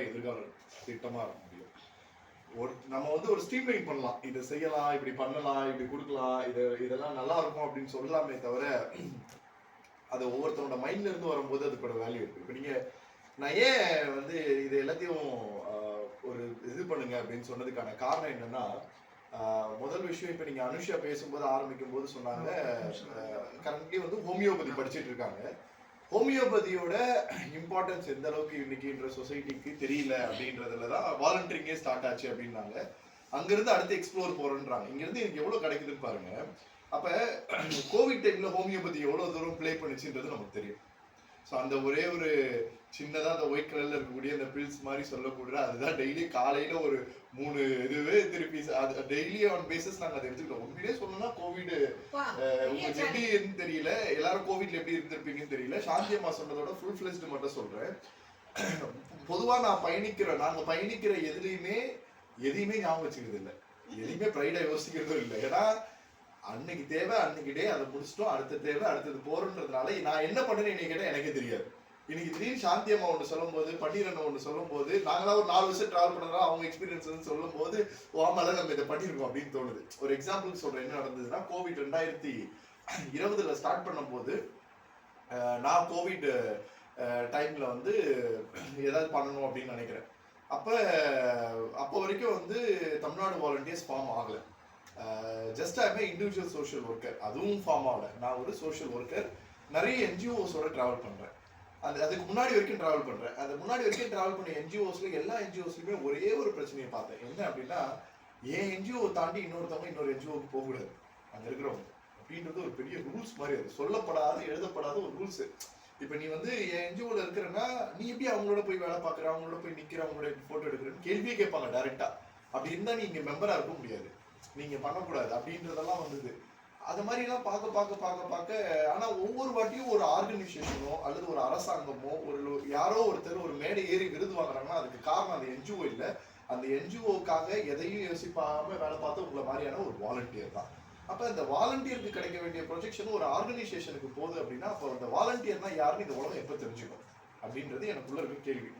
தான் எதிர்கால திட்டமாக இருக்க முடியும். நம்ம வந்து ஒரு ஸ்ட்ரீம்லைன் பண்ணலாம், இதை செய்யலாம், இப்படி பண்ணலாம், இப்படி கொடுக்கலாம், இதெல்லாம் நல்லா இருக்கும் அப்படின்னு சொல்லலாமே தவிர அது ஒவ்வொருத்தரோட மைண்ட்ல இருந்து வரும்போது அதுக்கோட வேல்யூ இருக்கு. இப்போ நீங்க நான் ஏன் வந்து இது எல்லாத்தையும் ஒரு இது பண்ணுங்க அப்படின்னு சொன்னதுக்கான காரணம் என்னன்னா, முதல் விஷயம் இப்போ நீங்க அனுஷா பேசும்போது ஆரம்பிக்கும் போது சொன்னாங்க கரண்ட்லி வந்து ஹோமியோபதி படிச்சுட்டு இருக்காங்க. ஹோமியோபதியோட இம்பார்ட்டன்ஸ் எந்த அளவுக்கு இன்னைக்குன்ற சொசைட்டிக்கு தெரியல அப்படின்றதுலதான் வாலண்டியரிங்கே ஸ்டார்ட் ஆச்சு அப்படின்னாங்க. அங்கிருந்து அடுத்து எக்ஸ்ப்ளோர் போறேன்றாங்க. இங்கிருந்து எனக்கு எவ்வளவு கிடைக்குதுன்னு பாருங்க. அப்ப கோவிட் டைம்ல ஹோமியோபதி எவ்வளவு தூரம் பிளே பண்ணுச்சுன்றது நமக்கு தெரியும். ஸோ அந்த ஒரே ஒரு சின்னதா அந்த ஒயிட் கலர்ல இருக்கக்கூடிய அந்த பில்ஸ் மாதிரி சொல்லக்கூடிய அதுதான் டெய்லி காலையில ஒரு 3 இதுவே திருப்பி டெய்லி ஆன் பேசிஸ் நாங்க அதை எடுத்துக்கிட்டோம். உண்மையிலே சொல்லணும்னா கோவிட் உங்களுக்கு எப்படி இருந்து தெரியல, எல்லாரும் கோவிட்ல எப்படி இருந்திருப்பீங்கன்னு தெரியல. சாந்தி அம்மா சொன்னதோட ஃபுல் ஃபிளெஜ்டு மட்டும் சொல்றேன். பொதுவா நாங்க பயணிக்கிற எதையுமே ஞாபகம் வச்சுக்கிறது இல்லை, எதையுமே ப்ரைடா யோசிக்கிறதும் இல்லை. ஏன்னா அன்னைக்கு தேவை அன்னைக்கு டே அதை முடிச்சிட்டோம், அடுத்த தேவை அடுத்தது போறதுனால நான் என்ன பண்ணேன்னு இன்னைக்கு கேட்டா எனக்கே தெரியாது. இன்னைக்கு திடீர்னு சாந்தி அம்மா ஒன்று சொல்லும் போது, பன்னீரண்ணன் ஒன்று சொல்லும் போது, நாங்களாம் ஒரு 4 வருஷம் டிராவல் பண்ணதா அவங்க எக்ஸ்பீரியன்ஸ் சொல்லும் போது ஆமால நம்ம இதை பண்ணிருக்கோம் அப்படின்னு தோணுது. ஒரு எக்ஸாம்பிள் சொல்றேன் என்ன நடந்ததுன்னா, கோவிட் 2020 ஸ்டார்ட் பண்ணும் போது நான் கோவிட் டைம்ல வந்து ஏதாவது பண்ணணும் அப்படின்னு நினைக்கிறேன். அப்போ வரைக்கும் வந்து தமிழ்நாடு வாலண்டியர்ஸ் ஃபார்ம் ஆகல. Just I am individual social worker, அதுவும் ஃபார்ம் ஆகல. நான் ஒரு சோஷியல் ஒர்க்கர், நிறைய என்ஜிஓஸோட டிராவல் பண்றேன். அதுக்கு முன்னாடி வரைக்கும் டிராவல் பண்றேன். அந்த முன்னாடி வரைக்கும் டிராவல் பண்ண என்ஜிஓஸ்ல எல்லா என்ஜிஓஸ்லயுமே ஒரே ஒரு பிரச்சனையை பார்த்தேன். என்ன அப்படின்னா, என் என்ஜிஓ தாண்டி இன்னொருத்தவங்க இன்னொரு என்ஜிஓக்கு போகக்கூடாது அங்க இருக்கிறவங்க அப்படின்றது ஒரு பெரிய ரூல்ஸ் மாதிரி. அது சொல்லப்படாத எழுதப்படாத ஒரு ரூல்ஸ். இப்ப நீ வந்து என் என்ஜிஓல இருக்கிறன்னா நீ எப்படி அவங்களோட போய் வேலை பார்க்குற, அவங்களோட போய் நிக்கிற, அவங்களோட போட்டோ எடுக்கிறன்னு கேள்வியே கேட்பாங்க டைரக்டா. அப்படி இருந்தா நீ இங்க மெம்பரா இருக்க முடியாது, நீங்க பண்ணக்கூடாது அப்படின்றதெல்லாம் வந்தது. அது மாதிரி எல்லாம் பார்க்க ஆனா ஒவ்வொரு வாட்டியும் ஒரு ஆர்கனைசேஷனோ அல்லது ஒரு அரசாங்கமோ யாரோ ஒருத்தர் ஒரு மேடை ஏறி விருது வாங்குறாங்கன்னா அதுக்கு காரணம் அந்த என்ஜிஓ இல்லை. அந்த என்ஜிஓக்காக எதையும் யோசிப்பாம வேலை பார்த்து உங்களை மாதிரியான ஒரு வாலண்டியர் தான். அப்ப இந்த வாலண்டியருக்கு கிடைக்க வேண்டிய ப்ரொஜெக்ஷன் ஒரு ஆர்கனைசேஷனுக்கு போகுது அப்படின்னா, அப்போ அந்த வாலண்டியர்னா யாருன்னு இந்த உலகம் எப்ப தெரிஞ்சுக்கும் அப்படின்றது எனக்குள்ள இருக்க கேள்வி.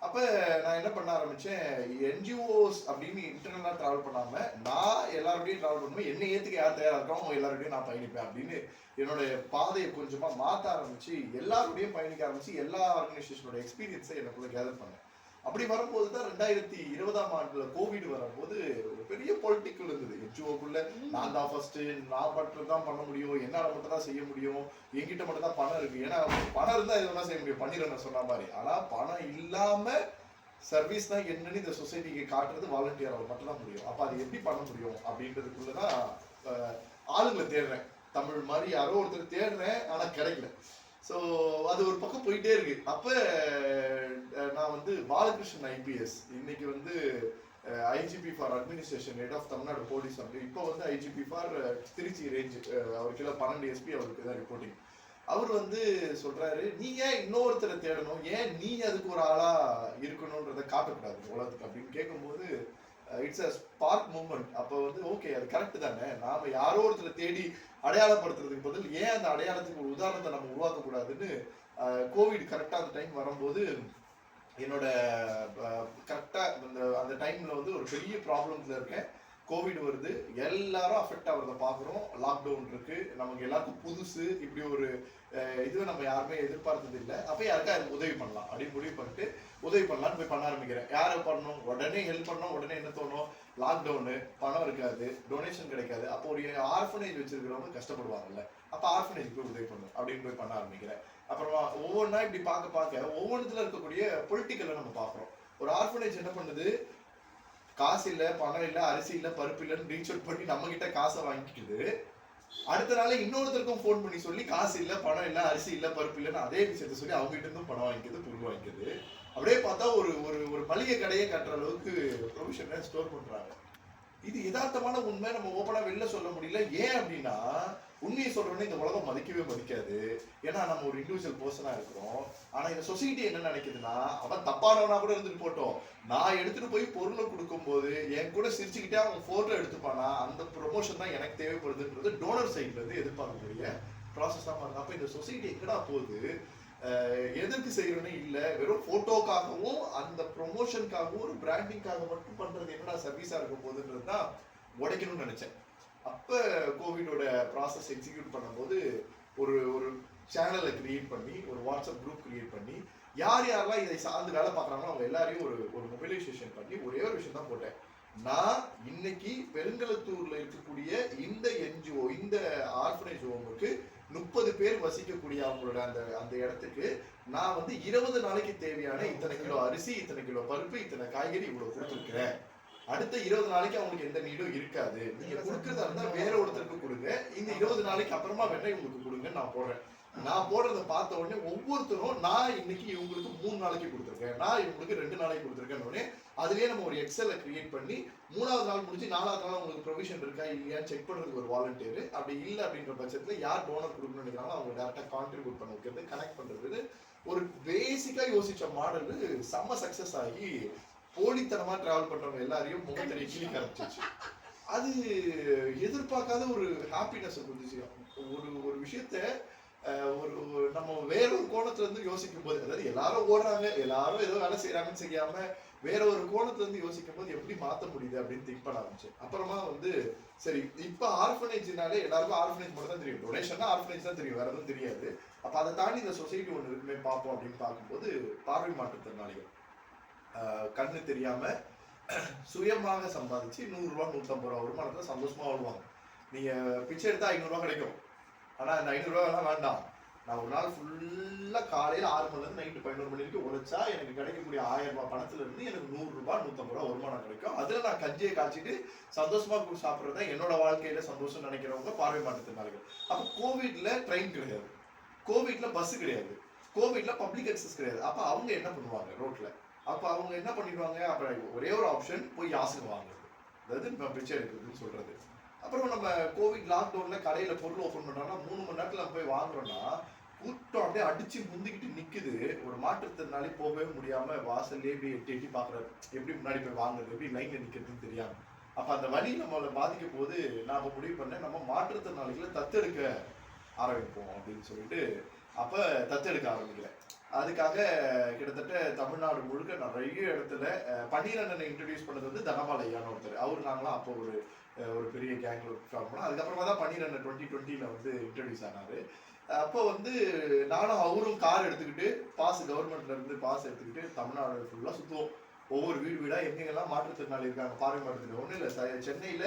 அப்ப நான் என்ன பண்ண ஆரம்பிச்சேன், என்ஜிஓஸ் அப்படின்னு இன்டர்னலா டிராவல் பண்ணாம நான் எல்லாரோடையும் டிராவல் பண்ணுவேன். என்ன ஏத்துக்க யார் தயாரா இருக்காங்க எல்லாரோடையும் நான் பயணிப்பேன் அப்படின்னு என்னோட பாதையை கொஞ்சமா மாற்ற ஆரம்பிச்சு எல்லாரோடையும் பயணிக்க ஆரம்பிச்சு எல்லா ஆர்கனைசேஷனோட எக்ஸ்பீரியன்ஸை எனக்குள்ள கேதர் பண்ணேன். அப்படி வரும்போது தான் 2020 கோவிட் வரும்போது ஒரு பெரிய பொலிட்டிக்கல் இருந்தது என்ஜிஓக்குள்ள. நான் தான் ஃபர்ஸ்ட், நான் மட்டும் தான் பண்ண முடியும், என்னால மட்டும் தான் செய்ய முடியும், என்கிட்ட மட்டும் தான் பணம் இருக்கு. ஏன்னா பணம் இருந்தா இதெல்லாம் செய்ய முடியும், பண்ணிடுறேன் சொன்ன மாதிரி. ஆனா பணம் இல்லாம சர்வீஸ் தான் என்னன்னு இந்த சொசைட்டிக்கு காட்டுறது வாலண்டியரால் மட்டும் தான் முடியும். அப்ப அது எப்படி பண்ண முடியும் அப்படின்றதுக்குள்ளதான் ஆளுங்களை தேடுறேன். தமிழ் மாதிரி யாரோ ஒருத்தர் தேடுறேன், ஆனா கிடைக்கல. ஸோ அது ஒரு பக்கம் போயிட்டே இருக்கு. அப்ப நான் வந்து பாலகிருஷ்ணன் ஐபிஎஸ், இன்னைக்கு வந்து IGP for administration, head of Tamil Nadu police, அப்படி இப்போ வந்து ஐஜிபி ஃபார் திருச்சி ரேஞ்ச், அவருக்கு எல்லாம் 12 எஸ்பி அவருக்கு தான் ரிப்போர்ட்டிங். அவர் வந்து சொல்றாரு, நீங்க இன்னொருத்தரை தேடணும், ஏன் நீ அதுக்கு ஒரு ஆளா இருக்கணும்ன்றதை காட்டக்கூடாது உலகத்துக்கு அப்படின்னு கேட்கும்போது இட்ஸ் அ ஸ்பார்க் மூவ்மெண்ட். அப்போ வந்து ஓகே அது கரெக்ட் தானே, நாம யாரோ ஒருத்தரை தேடி அடையாளப்படுத்துறதுக்கு பதில் ஏன் அந்த அடையாளத்துக்கு ஒரு உதாரணத்தை நம்ம உருவாக்கக்கூடாதுன்னு கோவிட் கரெக்டா அந்த டைம் வரும்போது என்னோட கரெக்டா அந்த டைம்ல வந்து ஒரு பெரிய ப்ராப்ளம்ல இருக்கேன். கோவிட் வருது, எல்லாரும் அஃபெக்ட் ஆகிறத பாக்குறோம், லாக்டவுன் இருக்கு, நமக்கு எல்லாருக்கும் புதுசு, இப்படி ஒரு இதுவே நம்ம யாருமே எதிர்பார்த்தது இல்லை. அப்ப யாருக்கா உதவி பண்ணலாம் அப்படின்னு முடிவு பண்ணிட்டு உதவி பண்ணலான்னு போய் பண்ண ஆரம்பிக்கிறேன். யாரை பண்ணணும், உடனே ஹெல்ப் பண்ணணும். உடனே என்ன தோணும், லாக்டவுனு, பணம் இருக்காது, டொனேஷன் கிடைக்காது, அப்போ ஒரு ஆர்ஃபனேஜ் வச்சிருக்கிறவங்க கஷ்டப்படுவாங்கல்ல, அப்ப ஆர்ஃபனேஜ் போய் உதவி பண்ணணும் அப்படின்னு போய் பண்ண ஆரம்பிக்கிறேன். அப்புறமா ஒவ்வொன்றா இப்படி பார்க்க ஒவ்வொன்றுல இருக்கக்கூடிய பொலிட்டிக்கலை நம்ம பார்க்குறோம். ஒரு ஆர்ஃபனேஜ் என்ன பண்ணுது, காசு இல்லை, பணம் இல்லை, அரிசி இல்லை, பருப்பு இல்லைன்னு ரீச் அவுட் பண்ணி நம்ம கிட்ட காசை வாங்கிக்கிட்டு அடுத்த நாளே இன்னொருத்தருக்கும் ஃபோன் பண்ணி சொல்லி காசு இல்லை, பணம் இல்லை, அரிசி இல்லை, பருப்பு இல்லைன்னு அதே விஷயத்த சொல்லி அவங்க கிட்ட இருந்தும் பணம் வாங்கிக்கிறது, பொருள் வாங்கிக்கிறது. அப்படியே பார்த்தா ஒரு ஒரு மளிகை கடையை கட்டுற அளவுக்கு ப்ரொவிஷனை ஸ்டோர் பண்றாங்க. இது யதார்த்தமான உண்மை, நம்ம ஓப்பனா வெளில சொல்ல முடியல. ஏன் அப்படின்னா உண்மையை சொல்றோன்னு இந்த உலகம் மதிக்கவே மதிக்காது. ஏன்னா நம்ம ஒரு இண்டிவிஜுவல் பர்சனா இருக்கிறோம். ஆனா இந்த சொசைட்டி என்ன நினைக்குதுன்னா, அவன் தப்பானவனா கூட இருந்துட்டு போட்டோம், நான் எடுத்துட்டு போய் பொருளை கொடுக்கும் போது என் கூட சிரிச்சுக்கிட்டே அவன் போட்டோ எடுத்துப்பானா, அந்த ப்ரொமோஷன் தான் எனக்கு தேவைப்படுதுன்றது டோனர் சைட்ல இருந்து எதிர்பார்க்கக்கூடிய ப்ராசஸ் தான் பாருங்க. அப்ப இந்த சொசைட்டி எங்கடா போகுது, எதற்கு செய்யறோன்னே இல்ல, வெறும் போட்டோக்காகவும் அந்த ப்ரொமோஷனுக்காகவும் ஒரு பிராண்டிங்காக மட்டும் பண்றது என்னடா சர்வீஸா இருக்க போகுதுன்றது தான் உடைக்கணும்னு நினைச்சேன். அப்ப கோவிடோட ப்ராசஸ் எக்ஸிக்யூட் பண்ணும்போது ஒரு ஒரு சேனலை கிரியேட் பண்ணி, ஒரு வாட்ஸ்அப் குரூப் கிரியேட் பண்ணி, யார் யாரெல்லாம் இதை சார்ந்து வேலை பார்க்குறாங்களோ அவங்க எல்லாரையும் ஒரு மொபிலைசேஷன் பண்ணி ஒரே ஒரு விஷயம் தான் போட்டேன். நான் இன்னைக்கு பெருங்கலத்தூர்ல இருக்கக்கூடிய இந்த என்ஜிஓ, இந்த ஆர்ஃபனேஜ் ஹோமுக்கு 30 பேர் வசிக்கக்கூடிய அவங்களோட அந்த அந்த இடத்துக்கு நான் வந்து 20 நாளைக்கு தேவையான இத்தனை கிலோ அரிசி, இத்தனை கிலோ பருப்பு, இத்தனை காய்கறி இவ்வளவு கொடுத்துருக்கிறேன். அடுத்த 20 நாளைக்கு அவங்களுக்கு எந்த நீடும் இருக்காது. நீங்க கொடுக்கறதா இருந்தா வேற ஒருத்தருக்கு கொடுங்க, இந்த 20 நாளைக்கு அப்புறமா வேணா உங்களுக்கு கொடுங்க நான் போடுறேன். நான் போடுறத பார்த்த உடனே ஒவ்வொருத்தரும் நான் இன்னைக்கு இவங்களுக்கு 3 நாளைக்கு கொடுத்துருக்கேன், நான் இவங்களுக்கு 2 நாளைக்கு கொடுத்துருக்கேன் உடனே அதுலயே நம்ம ஒரு எக்ஸலை கிரியேட் பண்ணி 3வது நாள் முடிஞ்சு 4வது நாள் உங்களுக்கு ப்ரொவிஷன் இருக்கா இல்லையான்னு செக் பண்றதுக்கு ஒரு வாலண்டியர், அப்படி இல்லை அப்படின்ற பட்சத்துல யார் டோனர் கொடுக்கணும்னு நினைக்கிறாங்களோ அவங்க டேரக்டா கான்ட்ரிபியூட் பண்ண வைக்கிறது, கனெக்ட் பண்றது, ஒரு பேசிக்கா யோசிச்ச மாடல் செம்ம சக்சஸ் ஆகி போலித்தனமா டிராவல் பண்றவங்க எல்லாரையும் முகத்தடி கிளிக்க ஆரம்பிச்சிச்சு. அது எதிர்பார்க்காத ஒரு ஹாப்பினஸ் கொடுத்துச்சு. ஒரு விஷயத்த ஒரு நம்ம வேற ஒரு கோணத்துல இருந்து யோசிக்கும் போது, அதாவது எல்லாரும் ஓடுறாங்க, எல்லாரும் ஏதோ வேலை செய்யறாங்கன்னு செய்யாம வேற ஒரு கோணத்துல இருந்து யோசிக்கும் போது எப்படி மாத்த முடியுது அப்படின்னு திங்க் பண்ண ஆரம்பிச்சு. அப்புறமா வந்து சரி, இப்ப ஆர்ஃபனேஜ்னாலே எல்லாருக்கும் ஆர்ஃபனேஜ் மட்டும் தான் தெரியும், டொனேஷன்னா ஆர்ஃபனேஜ் தான் தெரியும், வேற எதுவும் தெரியாது. அப்ப அதை தாண்டி இந்த சொசைட்டி ஒன்று இருக்குமே பார்ப்போம் அப்படின்னு பார்க்கும்போது, பார்வை மாற்றுத்திறனாளிகள் கண்ணு தெரியாம சுயமாக சம்பாதிச்சு 100 ரூபா 150 ரூபா வருமானத்துல சந்தோஷமா வாழ்வாங்க. நீங்க பிச்சை எடுத்தா 500 ரூபா கிடைக்கும், ஆனா அந்த 500 ரூபா எல்லாம் வேண்டாம். நான் ஒரு நாள் ஃபுல்லா காலையில 6 மணில இருந்து நைட்டு 11 மணி வரைக்கும் உழைச்சா எனக்கு கிடைக்கக்கூடிய 1000 ரூபாய் பணத்துல இருந்து எனக்கு 100 ரூபாய் 150 ரூபாய் வருமானம் கிடைக்கும். அதுல நான் கஞ்சியை காய்ச்சிட்டு சந்தோஷமா சாப்பிட்றத என்னோட வாழ்க்கையில சந்தோஷம் நினைக்கிறவங்க பார்வை மாற்றுத்திறனாளிகள். அப்ப கோவிட்ல ட்ரெயின் கிடையாது, கோவிட்ல பஸ் கிடையாது, கோவிட்ல பப்ளிக் அக்சஸ் கிடையாது. அப்ப அவங்க என்ன பண்ணுவாங்க ரோட்ல? அப்ப அவங்க என்ன பண்ணிடுவாங்க? அப்ப ஒரே ஒரு ஆப்ஷன் போய் யாசகம் வாங்குறது, அதாவது பிச்சை எடுக்கிறதுன்னு சொல்றது. அப்புறம் நம்ம கோவிட் லாக்டவுன்ல கடையில பொருள் ஓபன் பண்றோம்னா 3 மணி நேரத்துல போய் வாங்குறோம்னா கூட்டம் அப்படியே அடிச்சு முந்திக்கிட்டு நிக்குது. ஒரு மாற்றுத்திறனாளி போகவே முடியாம வாசல்லே போய் எட்டி எட்டி பாக்குறாரு, எப்படி முன்னாடி போய் வாங்குறது, எப்படி லைன்ல நிக்கிறதுன்னு தெரியாம. அப்ப அந்த வழி நம்மளை பாதிக்க போது நான் முடிவு பண்ணேன், நம்ம மாற்றுத்திறனாளிகளை தத்தெடுக்க ஆரம்பிப்போம் அப்படின்னு சொல்லிட்டு அப்ப தத்தெடுக்க ஆரம்பிக்கிறேன். அதுக்காக கிட்டத்தட்ட தமிழ்நாடு முழுக்க நிறைய இடத்துல பன்னீரண்ணனை இன்ட்ரடியூஸ் பண்ணது வந்து தனபாலையான ஒருத்தர். அவரு நாங்களாம் அப்போ ஒரு பெரிய கேங்ல ஃபார்ம் பண்ணோம். அதுக்கப்புறமா தான் பன்னீரண்ணன் 2020ல வந்து இன்ட்ரடியூஸ் ஆனாரு. அப்போ வந்து நானும் அவரும் கார் எடுத்துக்கிட்டு கவர்மெண்ட்ல இருந்து பாஸ் எடுத்துக்கிட்டு தமிழ்நாடு ஃபுல்லா சுத்துவோம். ஒவ்வொரு வீடு வீடா எங்கெங்கெல்லாம் மாற்றுத்திறனாளி இருக்காங்க, பார்வை மாற்றுத்திறனாளி. ஒன்றும் இல்லை, சென்னையில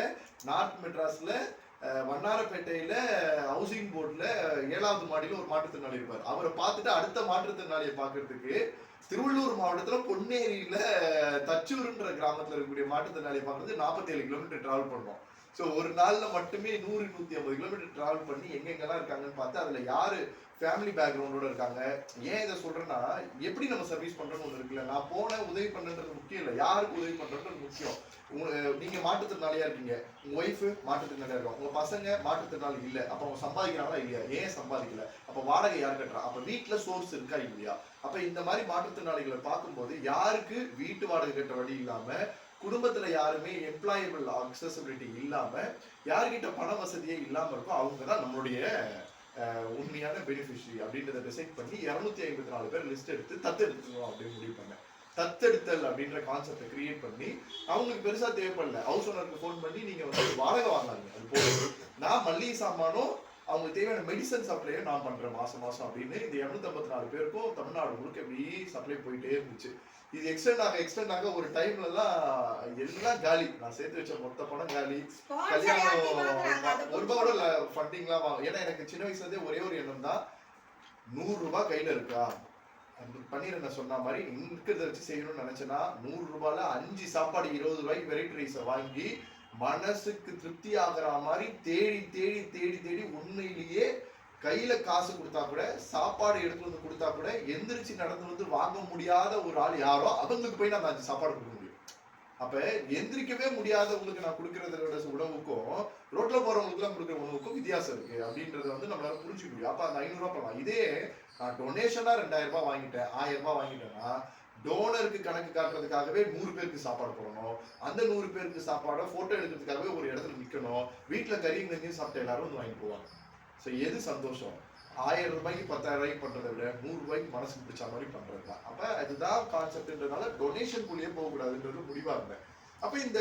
நார்த் மெட்ராஸ்ல வண்ணாரப்பேட்டையில ஹவுசிங் போர்ட்ல 7வது மாடியில ஒரு மாற்றுத்திறனாளி இருப்பார். அவரை பார்த்துட்டு அடுத்த மாற்றுத்திறனாளியை பார்க்கறதுக்கு திருவள்ளூர் மாவட்டத்துல பொன்னேரியில தச்சூர்ன்ற கிராமத்துல இருக்கக்கூடிய மாற்றுத்திறனாளியை பார்க்கறது 47 கிலோமீட்டர் டிராவல் பண்ணோம். ஸோ ஒரு நாள்ல மட்டுமே 100-150 கிலோமீட்டர் டிராவல் பண்ணி எங்கெங்கெல்லாம் இருக்காங்கன்னு பார்த்து அதுல யாரு ஃபேமிலி பேக்ரவுண்டோட இருக்காங்க. ஏன் இதை சொல்றேன்னா, எப்படி நம்ம சர்வீஸ் பண்றோம்னு ஒன்று இருக்குல்ல, நான் போன உதவி பண்றது முக்கியம் இல்லை, யாருக்கு உதவி பண்றது முக்கியம். நீங்க மாற்றுத்திறனாளியா இருக்கீங்க, உங்க ஒய்ஃப் மாற்றுத்திறனாளியா இருக்கும், உங்க பசங்க மாற்றுத்திறனாளி இல்லை, அப்ப அவங்க சம்பாதிக்கிறாங்களா இல்லையா, ஏன் சம்பாதிக்கல, அப்ப வாடகை யார் கட்டுறா, அப்ப வீட்டுல சோர்ஸ் இருக்கா இல்லையா. அப்ப இந்த மாதிரி மாற்றுத்திறனாளிகளை பார்க்கும்போது யாருக்கு வீட்டு வாடகை கட்ட வழி இல்லாம, குடும்பத்துல யாருமே எம்ப்ளாயபிள் அக்சசிபிலிட்டி இல்லாம, யாருக்கிட்ட பண வசதியே இல்லாம இருக்கும், அவங்கதான் நம்மளுடைய உண்மையான பெனிஃபிஷரி அப்படின்றத டிசைட் பண்ணி 254 பேர் லிஸ்ட் எடுத்து தத்தெடுத்துக்கணும் அப்படின்னு முடிவு பண்ணேன். தத்தெடுத்தல் அப்படின்ற கான்செப்டை கிரியேட் பண்ணி அவங்களுக்கு பெருசா தேவைப்படல, ஹவுஸ் ஓனருக்கு ஃபோன் பண்ணி நீங்க வந்து வாடகை வாங்கலாங்க, அது போதும், நான் மல்லிகை சாமானும் அவங்களுக்கு தேவையான மெடிசன் சப்ளையும் நான் பண்றேன் மாசம் அப்படின்னு இந்த 254 பேருக்கும் தமிழ்நாடு முழுக்க எப்படி சப்ளை போயிட்டே இருந்துச்சு. இது எக்ஸ்டெண்ட் ஆக ஒரு டைம்ல எல்லாம் காலி, நான் சேர்த்து வச்ச மொத்த பணம் காலி, கல்யாணம் ஒரு ரூபாயோட ஃபண்டிங்லாம் வாங்க. ஏன்னா எனக்கு சின்ன வயசுல இருந்தே ஒரே ஒரு எண்ணம் தான், 100 ரூபாய் கையில இருக்கா, பன்னீரண்ணன் சொன்ன மாதிரி இருக்கிறத வச்சு செய்யணும்னு நினைச்சேன்னா 100 ரூபாயில 5 சாப்பாடு 20 ரூபாய்க்கு வெரைட்டி ரைஸை வாங்கி மனசுக்கு திருப்தி ஆகிற மாதிரி தேடி தேடி தேடி தேடி உண்மையிலேயே கையில காசு கொடுத்தா கூட, சாப்பாடு எடுத்து வந்து கொடுத்தா கூட எந்திரிச்சு நடந்து வந்து வாங்க முடியாத ஒரு ஆள் யாரோ அவங்களுக்கு போய் நான் 5 சாப்பாடு கொடுக்க முடியும். அப்ப எந்திரிக்கவே முடியாதவங்களுக்கு நான் கொடுக்கறதோட உணவுக்கும் ரோட்ல போறவங்களுக்கு எல்லாம் கொடுக்குற உணவுக்கும் வித்தியாசம் இருக்கு அப்படின்றத வந்து நம்மளால புரிஞ்சுக்க முடியும். அப்ப அந்த 500 ரூபாய் பண்ணலாம். இதே நான் டொனேஷனா 2000 ரூபாய் வாங்கிட்டேன், 1000 ரூபாய் வாங்கிட்டேன்னா டோனருக்கு கணக்கு காட்டுறதுக்காகவே 100 பேருக்கு சாப்பாடு போடணும், அந்த 100 பேருக்கு சாப்பாடை போட்டோ எடுக்கிறதுக்காகவே ஒரு இடத்துல நிக்கணும், வீட்டுல கறியும் கஞ்சியும் சாப்பிட்ட எல்லாரும் வந்து வாங்கிட்டு போவாங்க. ஸோ எது சந்தோஷம்? ரூபாய்க்கு 10,000 ரூபாய்க்கு பண்றதை விட 100 ரூபாய்க்கு மனசுக்கு பிடிச்ச மாதிரி பண்றதுதான். அப்ப அதுதான் கான்செப்ட்ன்றதுனால டொனேஷன் குள்ளேயே போக கூடாதுன்றது முடிவா இருந்தேன். அப்ப இந்த